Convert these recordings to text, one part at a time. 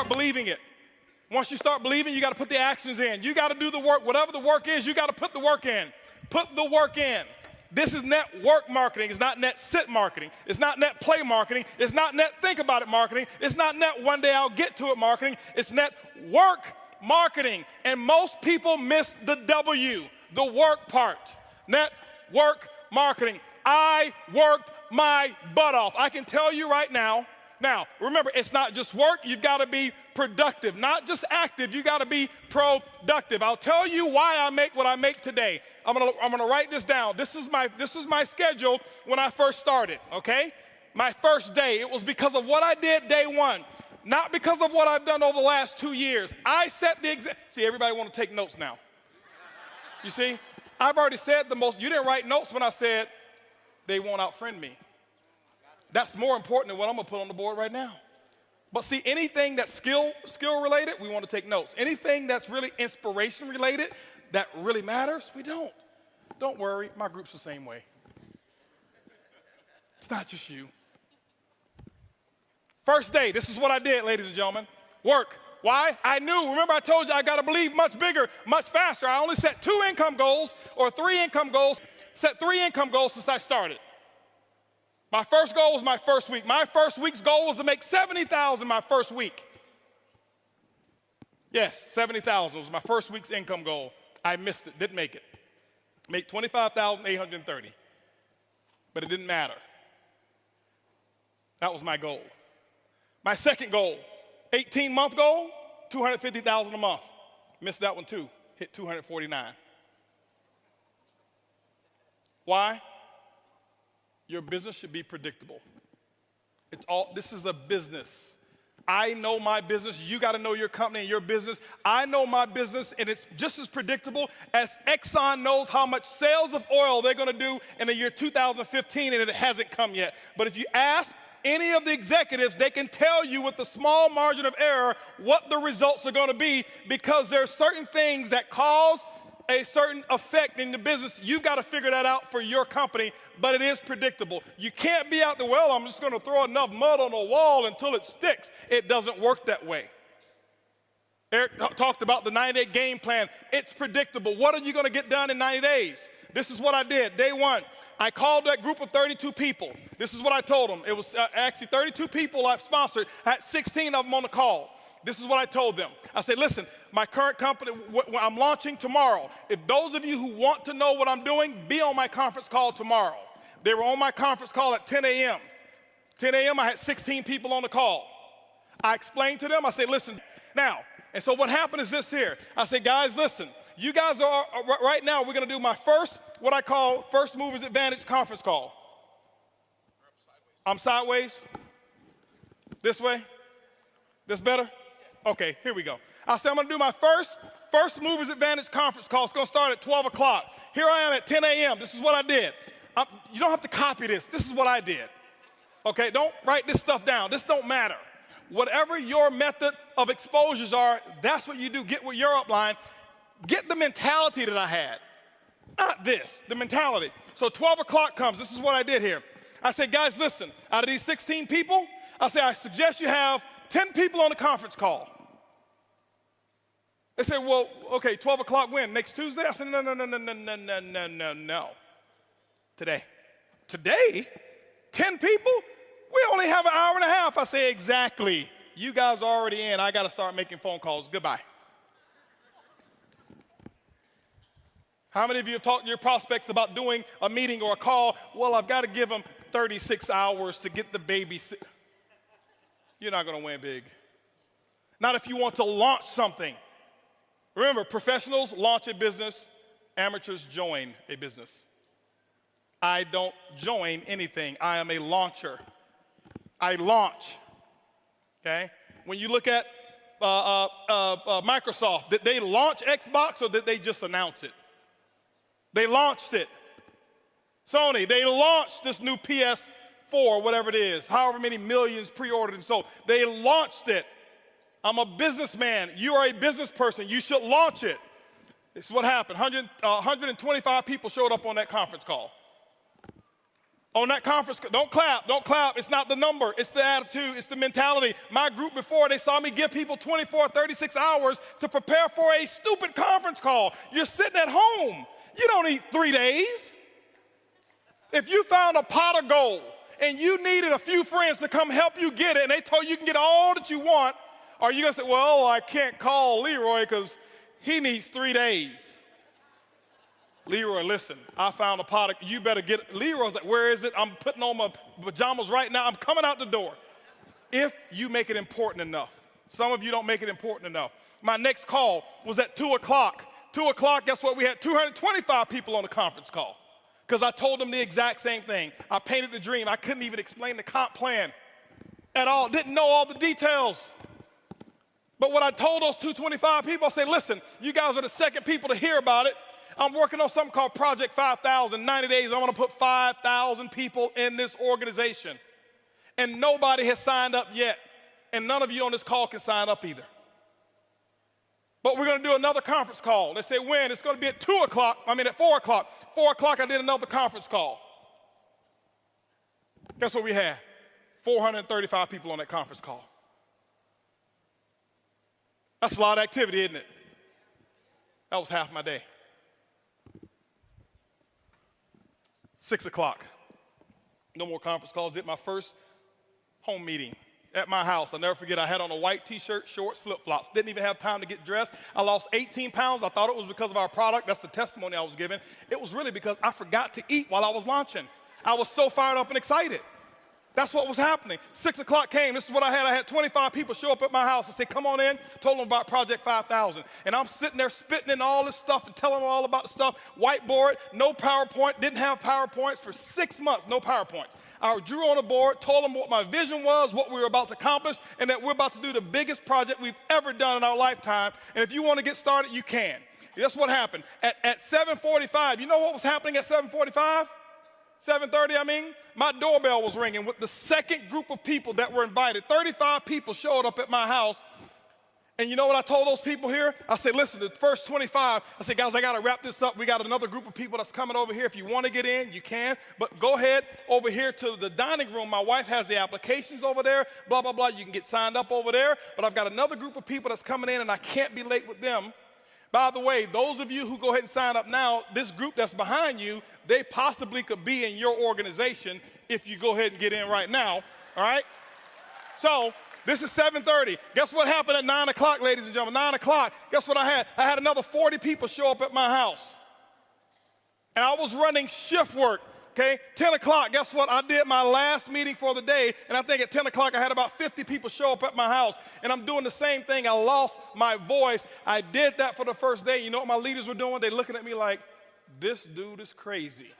start believing it. Once you start believing, you got to put the actions in. You got to do the work. Whatever the work is, you got to put the work in. Put the work in. This is network marketing. It's not net sit marketing. It's not net play marketing. It's not net think about it marketing. It's not net one day I'll get to it marketing. It's net work marketing. And most people miss the W, the work part. Network marketing. I worked my butt off. I can tell you right now. Now, remember, it's not just work. You've got to be productive, not just active. You got to be productive. I'll tell you why I make what I make today. I'm gonna write this down. This is my schedule when I first started, okay? My first day. It was because of what I did day one, not because of what I've done over the last 2 years. I set the example. See, everybody want to take notes now. You see? I've already said the most. You didn't write notes when I said they won't outfriend me. That's more important than what I'm gonna put on the board right now. But see, anything that's skill related, we want to take notes. Anything that's really inspiration related, that really matters, we don't. Don't worry, my group's the same way. It's not just you. First day, this is what I did, ladies and gentlemen. Work. Why? I knew. Remember I told you I got to believe much bigger, much faster. I only set 2 income goals or 3 income goals. Set 3 income goals since I started. My first goal was my first week. My first week's goal was to make $70,000 my first week. Yes, $70,000 was my first week's income goal. I missed it, didn't make it. Make $25,830, but it didn't matter. That was my goal. My second goal, 18-month goal, $250,000 a month. Missed that one too, hit $249. Why? Your business should be predictable. This is a business. I know my business. You got to know your company and your business. I know my business, and it's just as predictable as Exxon knows how much sales of oil they're going to do in the year 2015, and it hasn't come yet. But if you ask any of the executives, they can tell you with a small margin of error what the results are going to be, because there are certain things that cause a certain effect in the business. You've got to figure that out for your company, but it is predictable. You can't be out there, well, I'm just going to throw enough mud on the wall until it sticks. It doesn't work that way. Eric talked about the 90-day game plan. It's predictable. What are you going to get done in 90 days? This is what I did. Day one, I called that group of 32 people. This is what I told them. It was actually 32 people I've sponsored. I had 16 of them on the call. This is what I told them. I said, listen, my current company, I'm launching tomorrow. If those of you who want to know what I'm doing, be on my conference call tomorrow. They were on my conference call at 10 a.m. 10 a.m., I had 16 people on the call. I explained to them, I said, listen, now, and so what happened is this here. I said, guys, listen, you guys are, right now, we're going to do my first, what I call First Movers Advantage conference call. I'm sideways? This way? This better? Okay, here we go. I said I'm going to do my first Movers Advantage conference call. It's going to start at 12 o'clock. Here I am at 10 a.m. This is what I did. You don't have to copy this. This is what I did. Okay, don't write this stuff down. This don't matter. Whatever your method of exposures are, that's what you do. Get with your upline. Get the mentality that I had. Not this, the mentality. So 12 o'clock comes. This is what I did here. I said, guys, listen, out of these 16 people, I said, I suggest you have 10 people on the conference call. They said, well, okay, 12 o'clock when? Next Tuesday? I said, no. Today. Today? 10 people? We only have an hour and a half. I say, exactly. You guys are already in. I got to start making phone calls. Goodbye. How many of you have talked to your prospects about doing a meeting or a call? Well, I've got to give them 36 hours to get the baby. You're not going to win big. Not if you want to launch something. Remember, professionals launch a business, amateurs join a business. I don't join anything. I am a launcher. I launch, okay? When you look at Microsoft, did they launch Xbox or did they just announce it? They launched it. Sony, they launched this new PS4, whatever it is, however many millions pre-ordered and sold. They launched it. I'm a businessman. You are a business person. You should launch it. This is what happened. 125 people showed up on that conference call. On that conference, don't clap, don't clap. It's not the number, it's the attitude, it's the mentality. My group before, they saw me give people 24, 36 hours to prepare for a stupid conference call. You're sitting at home. You don't need 3 days. If you found a pot of gold and you needed a few friends to come help you get it and they told you can get all that you want, are you gonna say, well, I can't call Leroy because he needs 3 days? Leroy, listen, I found a pot. You better get it. Leroy's like, where is it? I'm putting on my pajamas right now. I'm coming out the door. If you make it important enough. Some of you don't make it important enough. My next call was at 2 o'clock. 2 o'clock, guess what? We had 225 people on the conference call because I told them the exact same thing. I painted the dream. I couldn't even explain the comp plan at all. Didn't know all the details. But what I told those 225 people, I said, listen, you guys are the second people to hear about it. I'm working on something called Project 5,000. 90 days, I want to put 5,000 people in this organization. And nobody has signed up yet. And none of you on this call can sign up either. But we're going to do another conference call. They say when? It's going to be at 4 o'clock. 4 o'clock, I did another conference call. Guess what we had? 435 people on that conference call. That's a lot of activity, isn't it? That was half my day. 6 o'clock. No more conference calls. Did my first home meeting at my house. I'll never forget, I had on a white t-shirt, shorts, flip-flops. Didn't even have time to get dressed. I lost 18 pounds. I thought it was because of our product. That's the testimony I was giving. It was really because I forgot to eat while I was launching. I was so fired up and excited. That's what was happening. 6 o'clock came. This is what I had. I had 25 people show up at my house and say, come on in. Told them about Project 5,000. And I'm sitting there spitting in all this stuff and telling them all about the stuff. Whiteboard, no PowerPoint. Didn't have PowerPoints for 6 months, no PowerPoints. I drew on a board, told them what my vision was, what we were about to accomplish, and that we're about to do the biggest project we've ever done in our lifetime. And if you want to get started, you can. That's what happened. At 7:45, you know what was happening at 7:45? 7:30, my doorbell was ringing with the second group of people that were invited. 35 people showed up at my house. And you know what I told those people here? I said, listen, the first 25, I said, guys, I got to wrap this up. We got another group of people that's coming over here. If you want to get in, you can. But go ahead over here to the dining room. My wife has the applications over there, blah, blah, blah. You can get signed up over there. But I've got another group of people that's coming in, and I can't be late with them. By the way, those of you who go ahead and sign up now, this group that's behind you, they possibly could be in your organization if you go ahead and get in right now, all right? So this is 7:30. Guess what happened at 9 o'clock, ladies and gentlemen? 9 o'clock, guess what I had? I had another 40 people show up at my house. And I was running shift work, okay? 10 o'clock, guess what? I did my last meeting for the day, and I think at 10 o'clock I had about 50 people show up at my house. And I'm doing the same thing. I lost my voice. I did that for the first day. You know what my leaders were doing? They're looking at me like, this dude is crazy.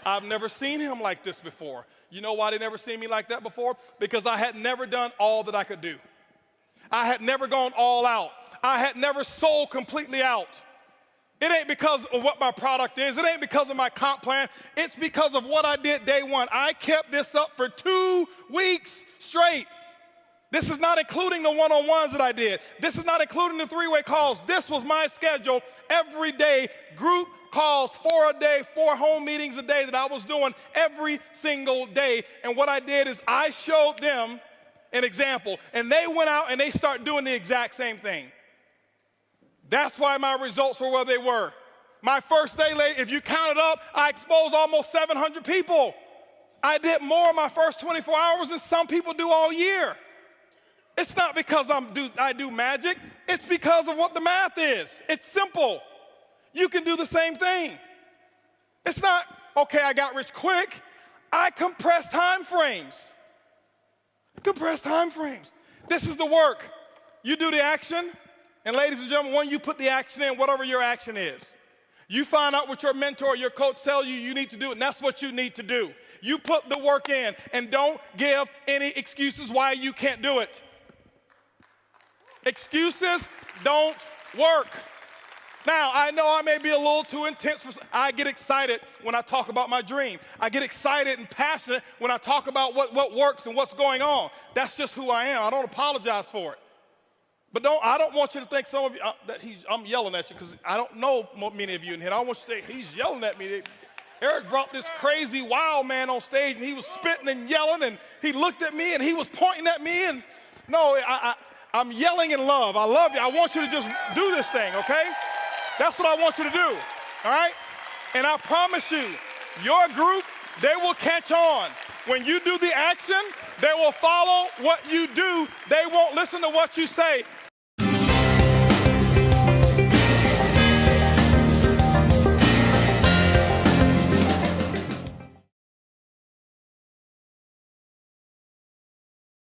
I've never seen him like this before. You know why they never seen me like that before? Because I had never done all that I could do. I had never gone all out. I had never sold completely out. It ain't because of what my product is. It ain't because of my comp plan. It's because of what I did day one. I kept this up for 2 weeks straight. This is not including the one-on-ones that I did. This is not including the three-way calls. This was my schedule every day, group calls 4 a day, 4 home meetings a day that I was doing every single day. And what I did is I showed them an example, and they went out and they started doing the exact same thing. That's why my results were where they were. My first day, if you count it up, I exposed almost 700 people. I did more in my first 24 hours than some people do all year. It's not because I do magic. It's because of what the math is. It's simple. You can do the same thing. It's not, okay, I got rich quick. I compress time frames. Compress time frames. This is the work. You do the action, and ladies and gentlemen, when you put the action in, whatever your action is, you find out what your mentor, your coach tell you need to do, and that's what you need to do. You put the work in, and don't give any excuses why you can't do it. Excuses don't work. Now, I know I may be a little too intense. I get excited when I talk about my dream. I get excited and passionate when I talk about what works and what's going on. That's just who I am. I don't apologize for it. But I don't want you to think some of you, that I'm yelling at you, because I don't know many of you in here. I don't want you to think he's yelling at me. Eric brought this crazy wild man on stage, and he was spitting and yelling, and he looked at me, and he was pointing at me, and no, I'm yelling in love. I love you. I want you to just do this thing, okay? That's what I want you to do, all right? And I promise you, your group, they will catch on. When you do the action, they will follow what you do. They won't listen to what you say.